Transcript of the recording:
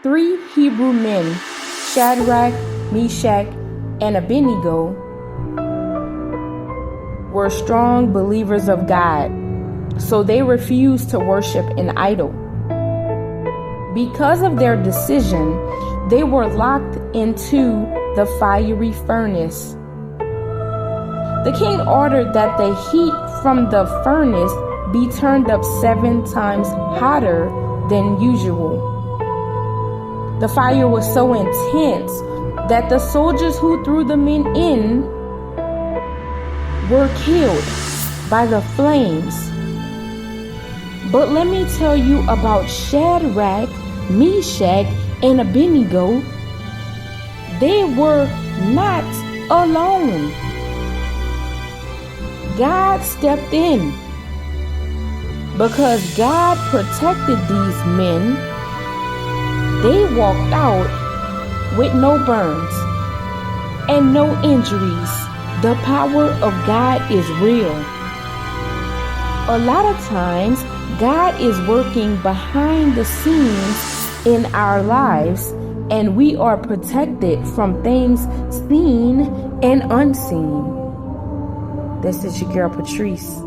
3 Hebrew men, Shadrach, Meshach, and Abednego, were strong believers of God, so they refused to worship an idol. Because of their decision, they were locked into the fiery furnace. The king ordered that the heat from the furnace be turned up 7 times hotter than usual. The fire was so intense that the soldiers who threw the men in were killed by the flames. But let me tell you about Shadrach, Meshach, and Abednego. They were not alone. God stepped in. Because God protected these men, they walked out with no burns and no injuries. The power of God is real. A lot of times, God is working behind the scenes in our lives, and we are protected from things seen and unseen. This is your girl, Patrice.